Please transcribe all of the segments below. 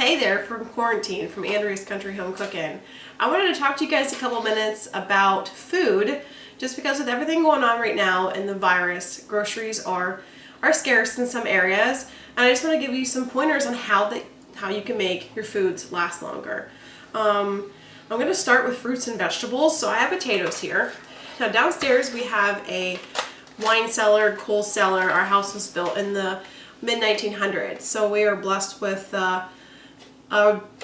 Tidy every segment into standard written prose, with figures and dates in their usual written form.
Hey there, from quarantine, from Andrea's Country Home Cooking. I wanted to talk to you guys a couple minutes about food, just because with everything going on right now and the virus, groceries are scarce in some areas, and I just want to give you some pointers on how you can make your foods last longer. I'm going to start with fruits and vegetables. So I have potatoes here. Now downstairs we have a wine cellar, coal cellar. Our house was built in the mid-1900s, so we are blessed with a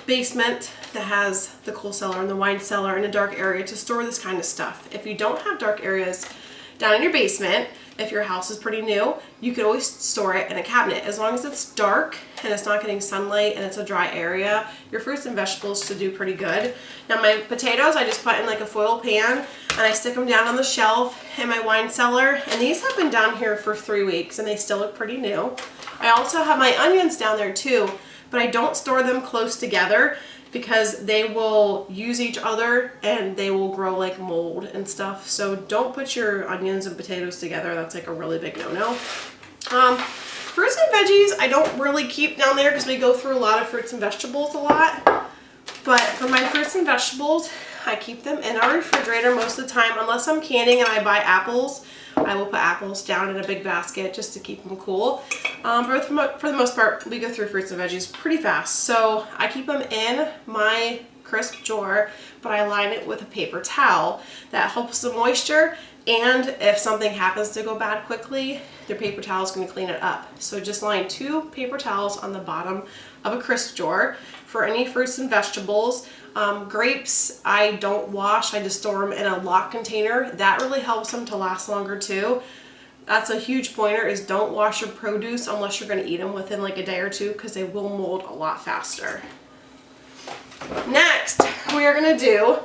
basement that has the coal cellar and the wine cellar in a dark area to store this kind of stuff. If you don't have dark areas down in your basement, if your house is pretty new, you can always store it in a cabinet. As long as it's dark and it's not getting sunlight and it's a dry area, your fruits and vegetables should do pretty good. Now my potatoes, I just put in like a foil pan and I stick them down on the shelf in my wine cellar, and these have been down here for 3 weeks and they still look pretty new. I also have my onions down there too, but I don't store them close together because they will use each other and they will grow like mold and stuff. So don't put your onions and potatoes together. That's like a really big no-no. Fruits and veggies I don't really keep down there because we go through a lot of fruits and vegetables a lot. But for my fruits and vegetables, I keep them in our refrigerator most of the time, unless I'm canning and I buy apples. I will put apples down in a big basket just to keep them cool. But for the most part, we go through fruits and veggies pretty fast. So I keep them in my crisp jar, but I line it with a paper towel. That helps the moisture, and if something happens to go bad quickly, the paper towel is going to clean it up. So just line 2 paper towels on the bottom of a crisp jar for any fruits and vegetables. Grapes, I don't wash, I just store them in a locked container. That really helps them to last longer too. That's a huge pointer, is don't wash your produce unless you're going to eat them within like a day or two, because they will mold a lot faster. Next, we are going to do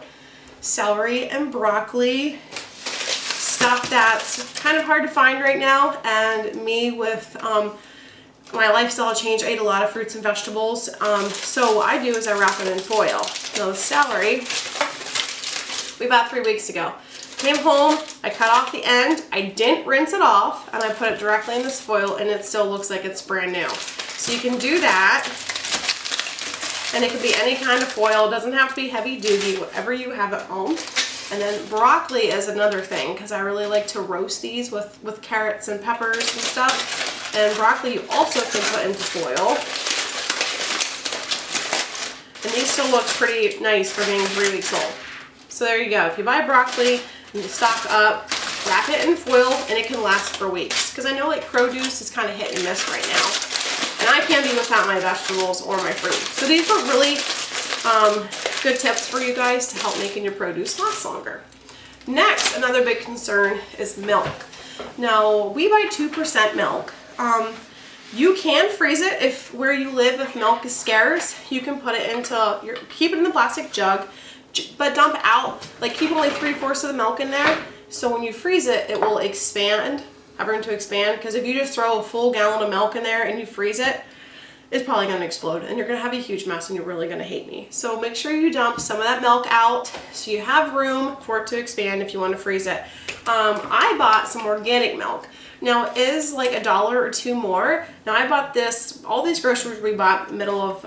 celery and broccoli, stuff that's kind of hard to find right now, and me with my lifestyle change, I ate a lot of fruits and vegetables. So what I do is I wrap it in foil. Now the celery, we bought 3 weeks ago. Came home, I cut off the end, I didn't rinse it off, and I put it directly in this foil, and it still looks like it's brand new. So you can do that, and it could be any kind of foil. It doesn't have to be heavy duty, whatever you have at home. And then broccoli is another thing, because I really like to roast these with carrots and peppers and stuff. And broccoli you also can put into foil. And these still look pretty nice for being 3 weeks old. So there you go. If you buy broccoli, you stock up, wrap it in foil, and it can last for weeks. Because I know like produce is kind of hit and miss right now. And I can't be without my vegetables or my fruit. So these are really good tips for you guys to help making your produce last longer. Next, another big concern is milk. Now, we buy 2% milk. You can freeze it if where you live, if milk is scarce. You can put it into keep it in the plastic jug, but dump out, like keep only 3/4 of the milk in there. So when you freeze it, it will expand, have room to expand, because if you just throw a full gallon of milk in there and you freeze it, it's probably going to explode and you're going to have a huge mess and you're really going to hate me. So make sure you dump some of that milk out so you have room for it to expand if you want to freeze it. I bought some organic milk. Now it is like $1 or $2 more. Now I bought this, all these groceries we bought middle of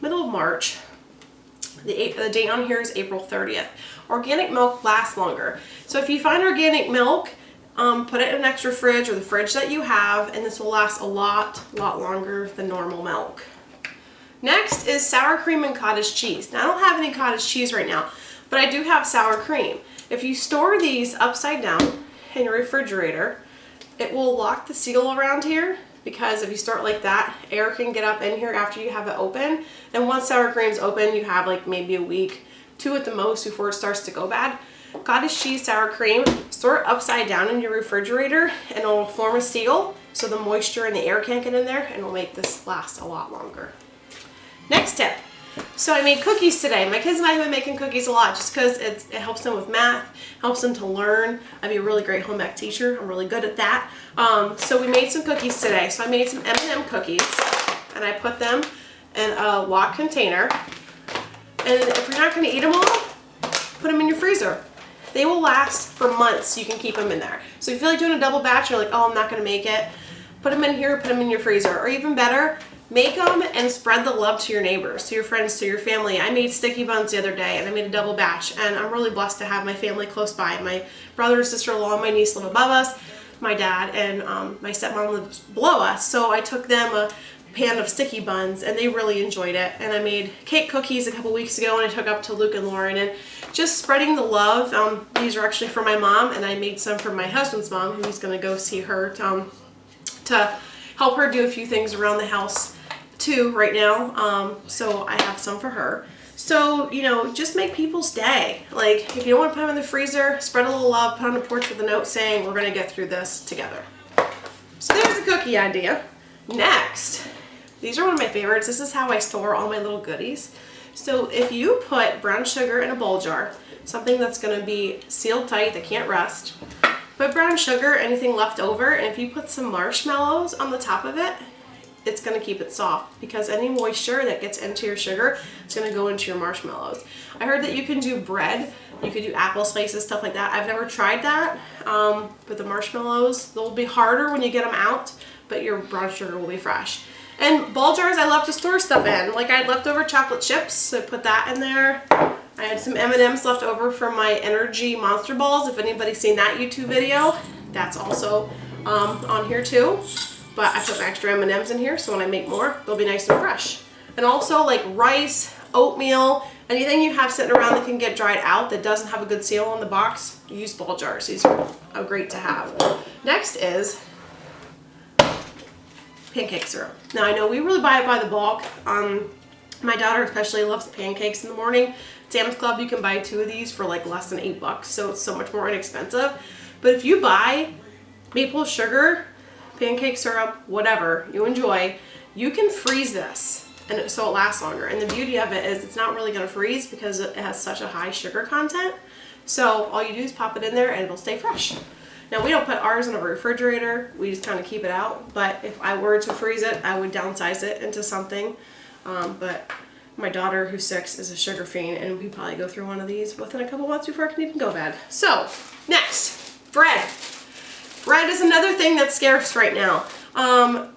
March. The date on here is April 30th. Organic milk lasts longer. So if you find organic milk, put it in an extra fridge or the fridge that you have, and this will last a lot longer than normal milk. Next is sour cream and cottage cheese. Now I don't have any cottage cheese right now, but I do have sour cream. If you store these upside down in your refrigerator, it will lock the seal around here, because if you store it like that, air can get up in here after you have it open. And once sour cream's open, you have like maybe a week, 2 at the most, before it starts to go bad. Cottage cheese, sour cream, store it upside down in your refrigerator and it'll form a seal so the moisture and the air can't get in there, and it'll make this last a lot longer. Next tip. So I made cookies today. My kids and I have been making cookies a lot just because it helps them with math, helps them to learn. I'd be a really great home ec teacher. I'm really good at that. So we made some cookies today. So I made some M&M cookies and I put them in a locked container. And if you're not going to eat them all, put them in your freezer. They will last for months. You can keep them in there. So if you feel like doing a double batch, you're like, oh, I'm not going to make it, put them in here, put them in your freezer. Or even better, Make them and spread the love to your neighbors, to your friends, to your family. I made sticky buns the other day, and I made a double batch, and I'm really blessed to have my family close by. My brother, sister-in-law, and my niece live above us. My dad and my stepmom lives below us, so I took them a pan of sticky buns, and they really enjoyed it. And I made cake cookies a couple weeks ago, and I took up to Luke and Lauren, and just spreading the love. These are actually for my mom, and I made some for my husband's mom, who's going to go see her to help her do a few things around the house too right now. So I have some for her. So, you know, just make people's day. Like, if you don't want to put them in the freezer, spread a little love, put on the porch with a note saying, we're going to get through this together. So there's a cookie idea. Next, these are one of my favorites. This is how I store all my little goodies. So if you put brown sugar in a bowl jar, something that's going to be sealed tight, that can't rust, put brown sugar, anything left over, and if you put some marshmallows on the top of it, it's going to keep it soft, because any moisture that gets into your sugar is going to go into your marshmallows. I heard that you can do bread, you could do apple slices, stuff like that. I've never tried that, but the marshmallows, they'll be harder when you get them out, but your brown sugar will be fresh. And ball jars I love to store stuff in. Like, I had leftover chocolate chips, so I put that in there. I had some M&Ms left over from my Energy Monster Balls. If anybody's seen that YouTube video, that's also on here too. But I put my extra M&Ms in here, so when I make more, they'll be nice and fresh. And also, like rice, oatmeal, anything you have sitting around that can get dried out that doesn't have a good seal on the box, use ball jars. These are great to have. Next is pancake syrup. Now, I know we really buy it by the bulk. My daughter especially loves pancakes in the morning. Sam's Club, you can buy 2 of these for like less than $8, so it's so much more inexpensive. But if you buy maple sugar, pancake syrup, whatever you enjoy, you can freeze this, and so it lasts longer. And the beauty of it is it's not really going to freeze because it has such a high sugar content. So all you do is pop it in there and it'll stay fresh. Now, we don't put ours in a refrigerator, we just kind of keep it out. But if I were to freeze it, I would downsize it into something. But my daughter, who's 6, is a sugar fiend, and we probably go through one of these within a couple months before it can even go bad. So next, bread. Bread is another thing that's scarce right now.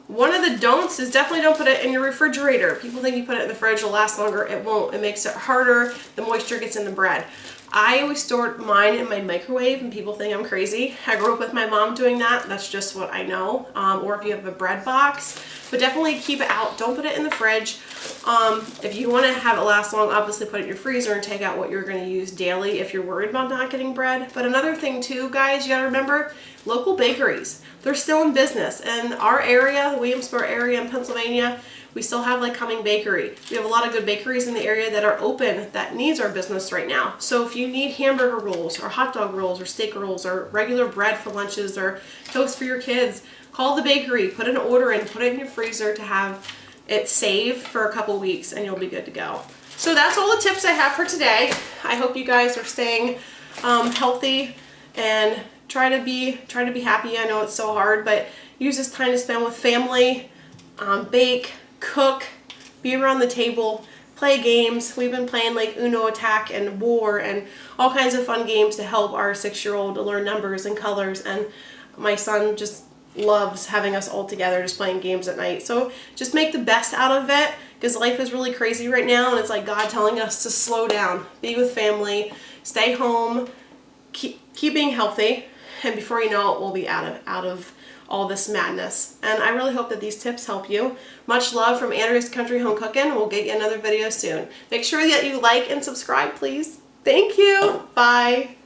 One of the don'ts is definitely don't put it in your refrigerator. People think you put it in the fridge, it'll last longer. It won't. It makes it harder. The moisture gets in the bread. I always stored mine in my microwave, and people think I'm crazy. I grew up with my mom doing that. That's just what I know. Or if you have a bread box. But definitely keep it out. Don't put it in the fridge. If you want to have it last long, obviously put it in your freezer and take out what you're going to use daily if you're worried about not getting bread. But another thing too, guys, you got to remember, local bakeries, they're still in business. In our area, the Williamsburg area in Pennsylvania, we still have like Cumming Bakery. We have a lot of good bakeries in the area that are open that needs our business right now. So if you need hamburger rolls or hot dog rolls or steak rolls or regular bread for lunches or toast for your kids, call the bakery, put an order in, put it in your freezer to have it saved for a couple weeks, and you'll be good to go. So that's all the tips I have for today. I hope you guys are staying healthy and try to be happy. I know it's so hard, but use this time to spend with family, bake, cook, be around the table, play games. We've been playing like Uno Attack and War and all kinds of fun games to help our 6-year-old to learn numbers and colors, and my son just loves having us all together just playing games at night. So just make the best out of it, because life is really crazy right now, and it's like God telling us to slow down, be with family, stay home, keep being healthy, and before you know it, we'll be out of all this madness. And I really hope that these tips help you. Much love from Andrea's Country Home Cooking. We'll get you another video soon. Make sure that you like and subscribe, please. Thank you. Bye.